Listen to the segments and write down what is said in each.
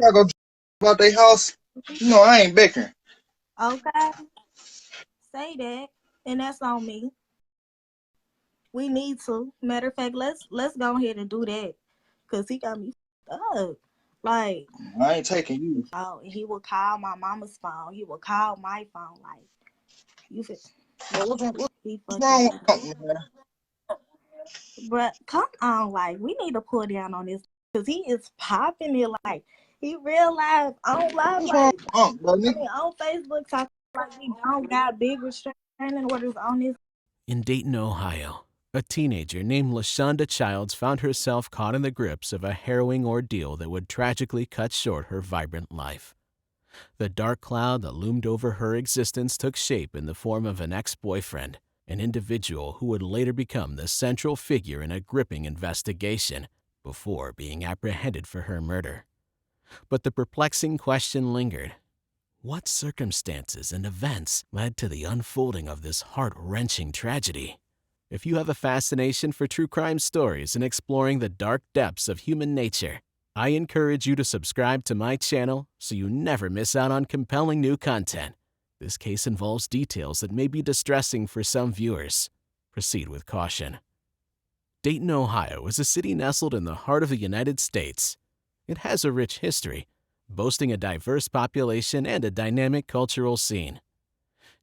I go about their house. You know, I ain't bickering. Okay, say that, and that's on me. We need to. Matter of fact, let's go ahead and do that, cause he got me up. Like, I ain't taking you. oh, he will call my mama's phone. He will call my phone. Like, you feel? Man, He what's fucking wrong with with me. him, man? But come on, like, we need to pull down on this, cause he is popping it. Like, he real life on live, What's wrong like, with Unc, bro, I nigga? mean, on Facebook talking like we don't got big restraining orders on this. In Dayton, Ohio, a teenager named LaShonda Childs found herself caught in the grips of a harrowing ordeal that would tragically cut short her vibrant life. The dark cloud that loomed over her existence took shape in the form of an ex-boyfriend, an individual who would later become the central figure in a gripping investigation before being apprehended for her murder. But the perplexing question lingered. What circumstances and events led to the unfolding of this heart-wrenching tragedy? If you have a fascination for true crime stories and exploring the dark depths of human nature, I encourage you to subscribe to my channel so you never miss out on compelling new content. This case involves details that may be distressing for some viewers. Proceed with caution. Dayton, Ohio is a city nestled in the heart of the United States. It has a rich history, boasting a diverse population and a dynamic cultural scene.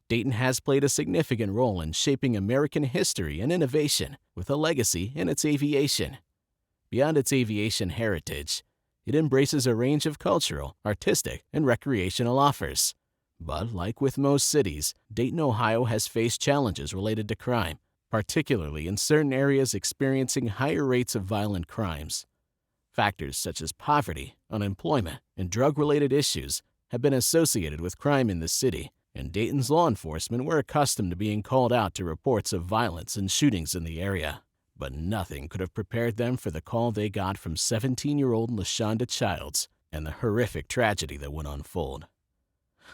Dayton has played a significant role in shaping American history and innovation, with a legacy in its aviation. Beyond its aviation heritage, it embraces a range of cultural, artistic, and recreational offers. But like with most cities, Dayton, Ohio has faced challenges related to crime, particularly in certain areas experiencing higher rates of violent crimes. Factors such as poverty, unemployment, and drug-related issues have been associated with crime in the city, and Dayton's law enforcement were accustomed to being called out to reports of violence and shootings in the area. But nothing could have prepared them for the call they got from 17-year-old LaShonda Childs and the horrific tragedy that would unfold.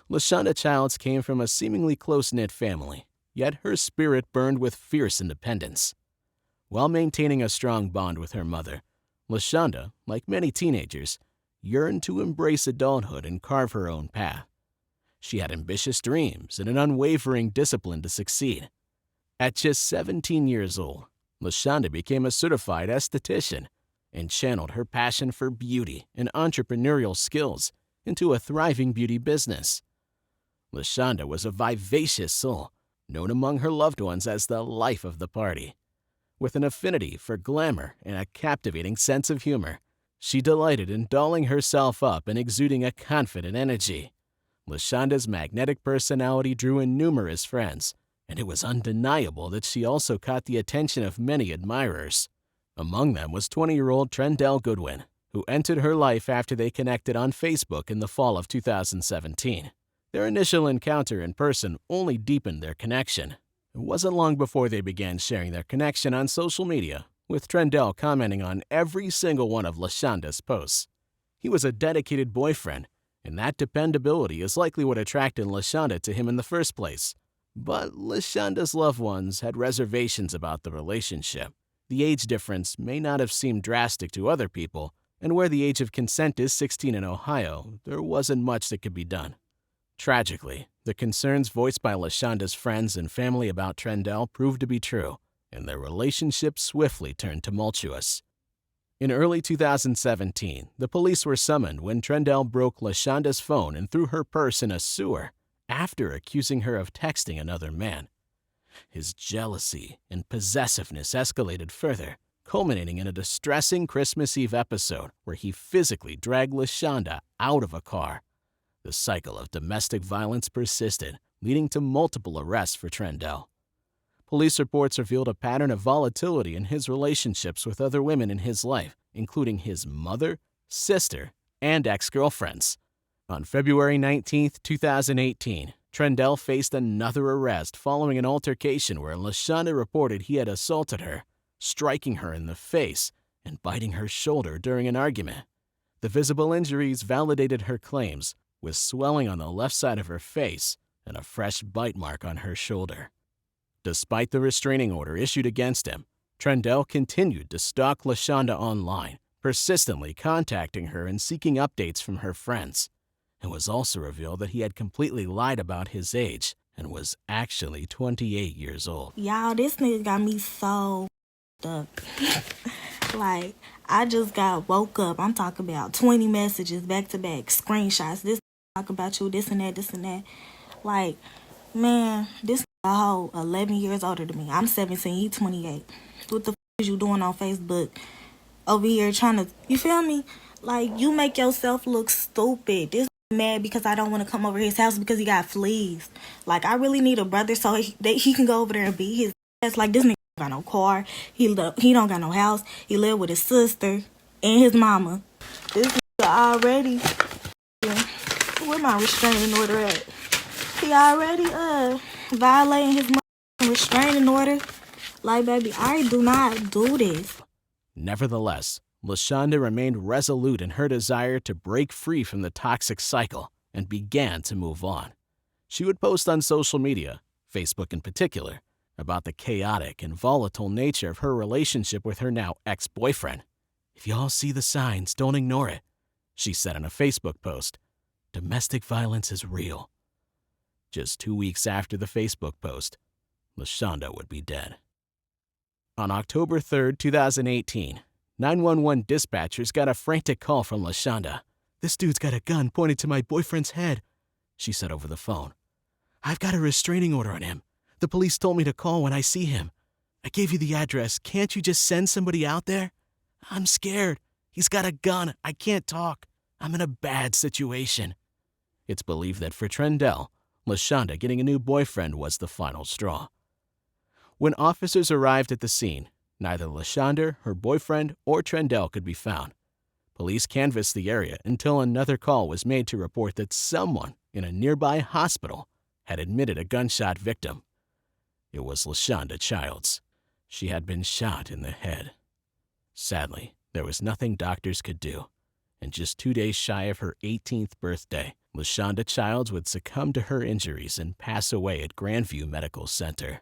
LaShonda Childs came from a seemingly close-knit family, yet her spirit burned with fierce independence. While maintaining a strong bond with her mother, LaShonda, like many teenagers, yearned to embrace adulthood and carve her own path. She had ambitious dreams and an unwavering discipline to succeed. At just 17 years old, LaShonda became a certified esthetician and channeled her passion for beauty and entrepreneurial skills into a thriving beauty business. LaShonda was a vivacious soul, known among her loved ones as the life of the party. With an affinity for glamour and a captivating sense of humor, she delighted in dolling herself up and exuding a confident energy. LaShonda's magnetic personality drew in numerous friends, and it was undeniable that she also caught the attention of many admirers. Among them was 20-year-old Trendell Goodwin, who entered her life after they connected on Facebook in the fall of 2017. Their initial encounter in person only deepened their connection. It wasn't long before they began sharing their connection on social media, with Trendell commenting on every single one of LaShonda's posts. He was a dedicated boyfriend, and that dependability is likely what attracted LaShonda to him in the first place. But LaShonda's loved ones had reservations about the relationship. The age difference may not have seemed drastic to other people, and where the age of consent is 16 in Ohio, there wasn't much that could be done. Tragically, the concerns voiced by LaShonda's friends and family about Trendell proved to be true, and their relationship swiftly turned tumultuous. In early 2017, the police were summoned when Trendell broke LaShonda's phone and threw her purse in a sewer after accusing her of texting another man. His jealousy and possessiveness escalated further, culminating in a distressing Christmas Eve episode where he physically dragged LaShonda out of a car. The cycle of domestic violence persisted, leading to multiple arrests for Trendell. Police reports revealed a pattern of volatility in his relationships with other women in his life, including his mother, sister, and ex-girlfriends. On February 19, 2018, Trendell faced another arrest following an altercation where LaShonda reported he had assaulted her, striking her in the face and biting her shoulder during an argument. The visible injuries validated her claims, with swelling on the left side of her face and a fresh bite mark on her shoulder. Despite the restraining order issued against him, Trendell continued to stalk LaShonda online, persistently contacting her and seeking updates from her friends. It was also revealed that he had completely lied about his age and was actually 28 years old. Y'all, this nigga got me so up. Like, I just woke up. I'm talking about 20 messages back to back, screenshots. This talk about you, this and that, this and that. Like, man, this a whole 11 years older than me. I'm 17, he 28. What the is you doing on Facebook? Over here trying to, you feel me? Like, you make yourself look stupid. This mad because I don't want to come over his house because he got fleas. Like, I really need a brother so he can go over there and beat his ass. Like, this nigga don't got no car. He don't got no house. He live with his sister and his mama. This nigga already, where my restraining order at? He already violating his restraining order. Like, baby, I do not do this. Nevertheless, LaShonda remained resolute in her desire to break free from the toxic cycle and began to move on. She would post on social media, Facebook in particular, about the chaotic and volatile nature of her relationship with her now ex-boyfriend. "If y'all see the signs, don't ignore it," she said in a Facebook post. "Domestic violence is real." Just 2 weeks after the Facebook post, LaShonda would be dead. On October 3rd, 2018, 911 dispatchers got a frantic call from LaShonda. "This dude's got a gun pointed to my boyfriend's head," she said over the phone. "I've got a restraining order on him. The police told me to call when I see him. I gave you the address. Can't you just send somebody out there? I'm scared. He's got a gun. I can't talk. I'm in a bad situation." It's believed that for Trendell, LaShonda getting a new boyfriend was the final straw. When officers arrived at the scene, neither LaShonda, her boyfriend, or Trendell could be found. Police canvassed the area until another call was made to report that someone in a nearby hospital had admitted a gunshot victim. It was LaShonda Childs. She had been shot in the head. Sadly, there was nothing doctors could do, and just 2 days shy of her 18th birthday, LaShonda Childs would succumb to her injuries and pass away at Grandview Medical Center.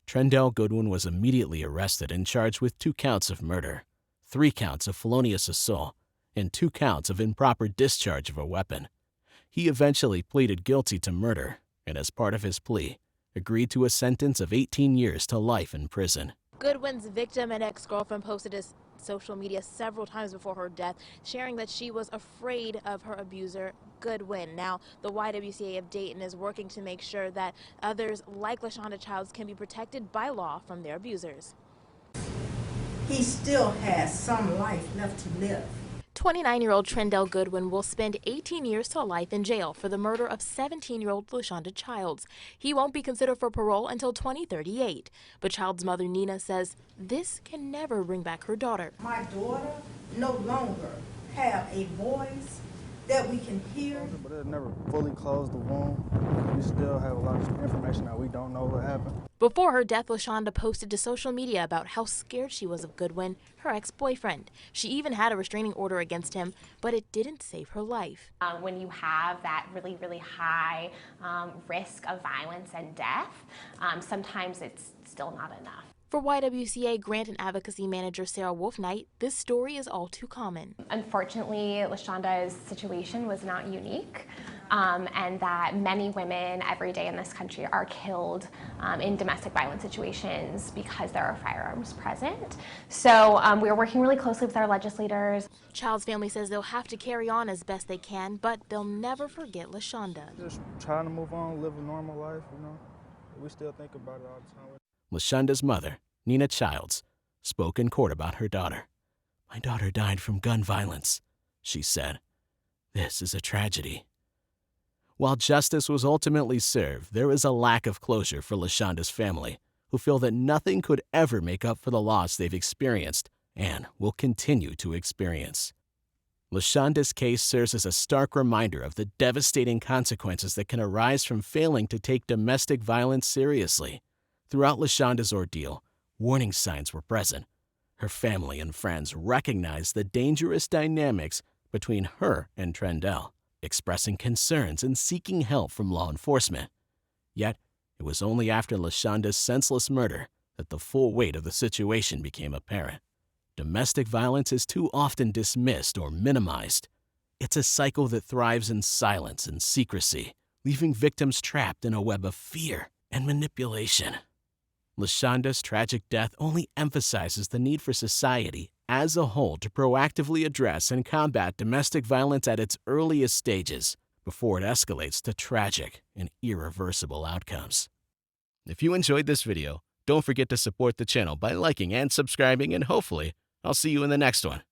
Trendell Goodwin was immediately arrested and charged with 2 counts of murder, 3 counts of felonious assault, and 2 counts of improper discharge of a weapon. He eventually pleaded guilty to murder, and as part of his plea, agreed to a sentence of 18 years to life in prison. Goodwin's victim and ex-girlfriend posted to social media several times before her death, sharing that she was afraid of her abuser, Goodwin. Now, the YWCA of Dayton is working to make sure that others like LaShonda Childs can be protected by law from their abusers. He still has some life left to live. 29-year-old Trendell Goodwin will spend 18 years to life in jail for the murder of 17-year-old LaShonda Childs. He won't be considered for parole until 2038. But Child's mother, Nina, says this can never bring back her daughter. My daughter no longer have a voice that we can hear. But it never fully closed the wound. We still have a lot of information that we don't know what happened. Before her death, LaShonda posted to social media about how scared she was of Goodwin, her ex-boyfriend. She even had a restraining order against him, but it didn't save her life. When you have that really, really high risk of violence and death, sometimes it's still not enough. For YWCA Grant and Advocacy Manager Sarah Wolfknight, this story is all too common. Unfortunately, LaShonda's situation was not unique, and that many women every day in this country are killed in domestic violence situations because there are firearms present. So we are working really closely with our legislators. Child's family says they'll have to carry on as best they can, but they'll never forget LaShonda. Just trying to move on, live a normal life, you know. We still think about it all the time. LaShonda's mother, Nina Childs, spoke in court about her daughter. "My daughter died from gun violence," she said. "This is a tragedy." While justice was ultimately served, there is a lack of closure for LaShonda's family, who feel that nothing could ever make up for the loss they've experienced and will continue to experience. LaShonda's case serves as a stark reminder of the devastating consequences that can arise from failing to take domestic violence seriously. Throughout LaShonda's ordeal, warning signs were present. Her family and friends recognized the dangerous dynamics between her and Trendell, expressing concerns and seeking help from law enforcement. Yet, it was only after LaShonda's senseless murder that the full weight of the situation became apparent. domestic violence is too often dismissed or minimized. It's a cycle that thrives in silence and secrecy, leaving victims trapped in a web of fear and manipulation. LaShonda's tragic death only emphasizes the need for society as a whole to proactively address and combat domestic violence at its earliest stages before it escalates to tragic and irreversible outcomes. If you enjoyed this video, don't forget to support the channel by liking and subscribing, and hopefully, I'll see you in the next one.